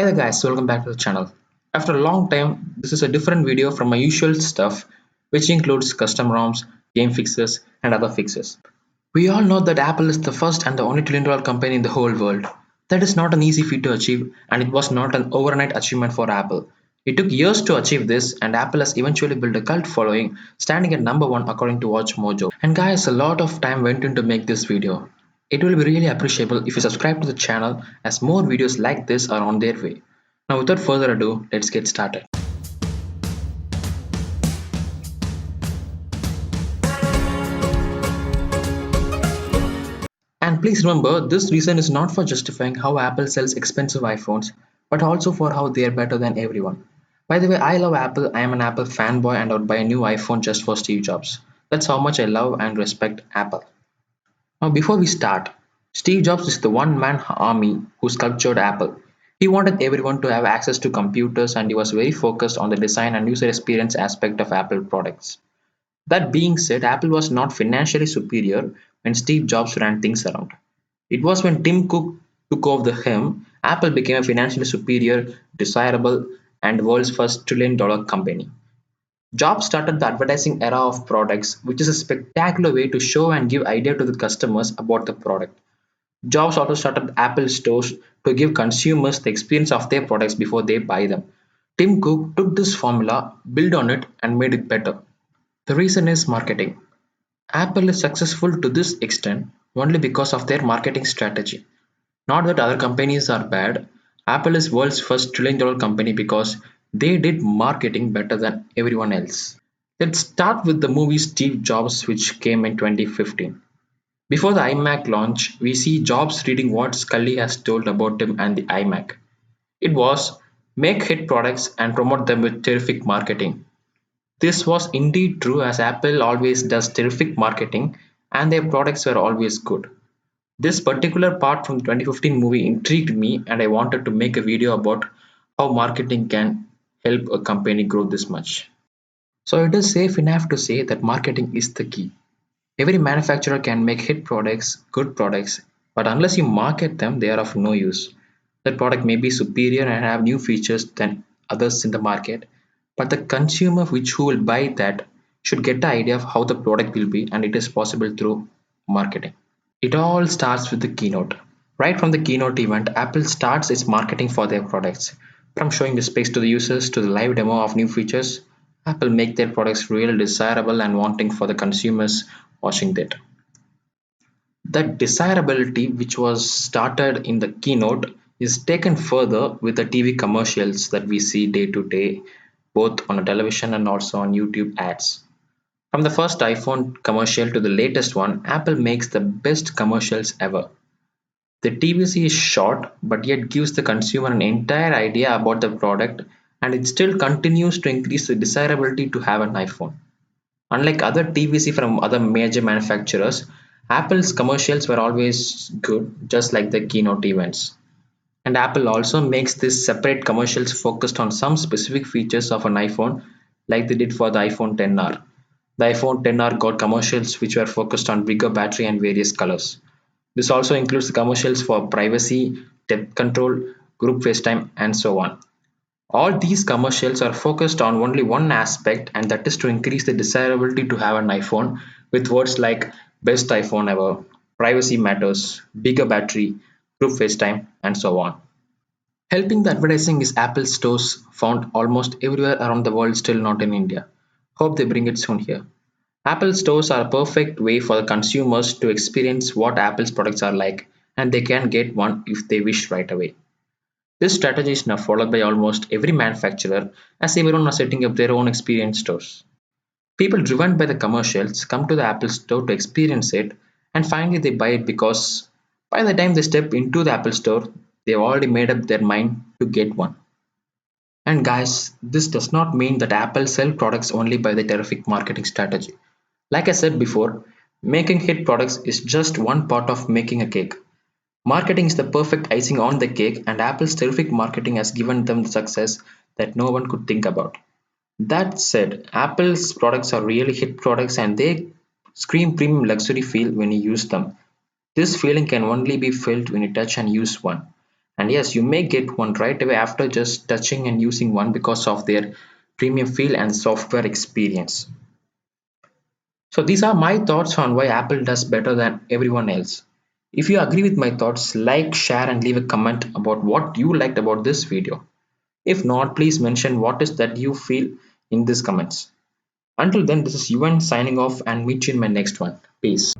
Hey there guys, welcome back to the channel. After a long time, this is a different video from my usual stuff, which includes custom ROMs, game fixes, and other fixes. We all know that Apple is the first and the only trillion-dollar company in the whole world. That is not an easy feat to achieve, and it was not an overnight achievement for Apple. It took years to achieve this, and Apple has eventually built a cult following, standing at number one according to Watch Mojo. And guys, a lot of time went into make this video. It will be really appreciable if you subscribe to the channel as more videos like this are on their way. Now without further ado, let's get started. And please remember, this reason is not for justifying how Apple sells expensive iPhones, but also for how they are better than everyone. By the way, I love Apple. I am an Apple fanboy and I would buy a new iPhone just for Steve Jobs. That's how much I love and respect Apple. Now, before we start, Steve Jobs is the one man army who sculptured Apple. He wanted everyone to have access to computers and he was very focused on the design and user experience aspect of Apple products. That being said, Apple was not financially superior when Steve Jobs ran things around. It was when Tim Cook took over the helm, Apple became a financially superior, desirable, and world's first trillion-dollar company. Jobs started the advertising era of products, which is a spectacular way to show and give idea to the customers about the product. Jobs also started Apple stores to give consumers the experience of their products before they buy them. Tim Cook took this formula, built on it, and made it better. The reason is marketing. Apple is successful to this extent only because of their marketing strategy. Not that other companies are bad. Apple is world's first trillion-dollar company because they did marketing better than everyone else. Let's start with the movie Steve Jobs, which came in 2015. Before the iMac launch, we see Jobs reading what Sculley has told about him and the iMac. It was make hit products and promote them with terrific marketing. This was indeed true as Apple always does terrific marketing and their products were always good. This particular part from the 2015 movie intrigued me and I wanted to make a video about how marketing can help a company grow this much. So it is safe enough to say that marketing is the key. Every manufacturer can make hit products, good products, but unless you market them, they are of no use. That product may be superior and have new features than others in the market, but the consumer which who will buy that should get the idea of how the product will be, and it is possible through marketing. It all starts with the keynote. Right from the keynote event, Apple starts its marketing for their products. From showing the specs to the users to the live demo of new features, Apple make their products really desirable and wanting for the consumers watching that. That desirability, which was started in the keynote, is taken further with the TV commercials that we see day to day, both on a television and also on YouTube ads. From the first iPhone commercial to the latest one, Apple makes the best commercials ever. The TVC is short but yet gives the consumer an entire idea about the product and it still continues to increase the desirability to have an iPhone. Unlike other TVC from other major manufacturers, Apple's commercials were always good, just like the keynote events. And Apple also makes these separate commercials focused on some specific features of an iPhone, like they did for the iPhone XR. The iPhone XR got commercials which were focused on bigger battery and various colors. This also includes the commercials for privacy, depth control, group FaceTime, and so on. All these commercials are focused on only one aspect, and that is to increase the desirability to have an iPhone with words like best iPhone ever, privacy matters, bigger battery, group FaceTime, and so on. Helping the advertising is Apple stores found almost everywhere around the world, still not in India. Hope they bring it soon here. Apple stores are a perfect way for the consumers to experience what Apple's products are like, and they can get one if they wish right away. This strategy is now followed by almost every manufacturer as everyone are setting up their own experience stores. People driven by the commercials come to the Apple store to experience it and finally they buy it because by the time they step into the Apple store, they've already made up their mind to get one. And guys, this does not mean that Apple sell products only by the terrific marketing strategy. Like I said before, making hit products is just one part of making a cake. Marketing is the perfect icing on the cake, and Apple's terrific marketing has given them the success that no one could think about. That said, Apple's products are really hit products and they scream premium luxury feel when you use them. This feeling can only be felt when you touch and use one. And yes, you may get one right away after just touching and using one because of their premium feel and software experience. So these are my thoughts on why Apple does better than everyone else. If you agree with my thoughts, like, share and leave a comment about what you liked about this video. If not, please mention what is that you feel in these comments. Until then, this is Yuvan signing off and meet you in my next one. Peace.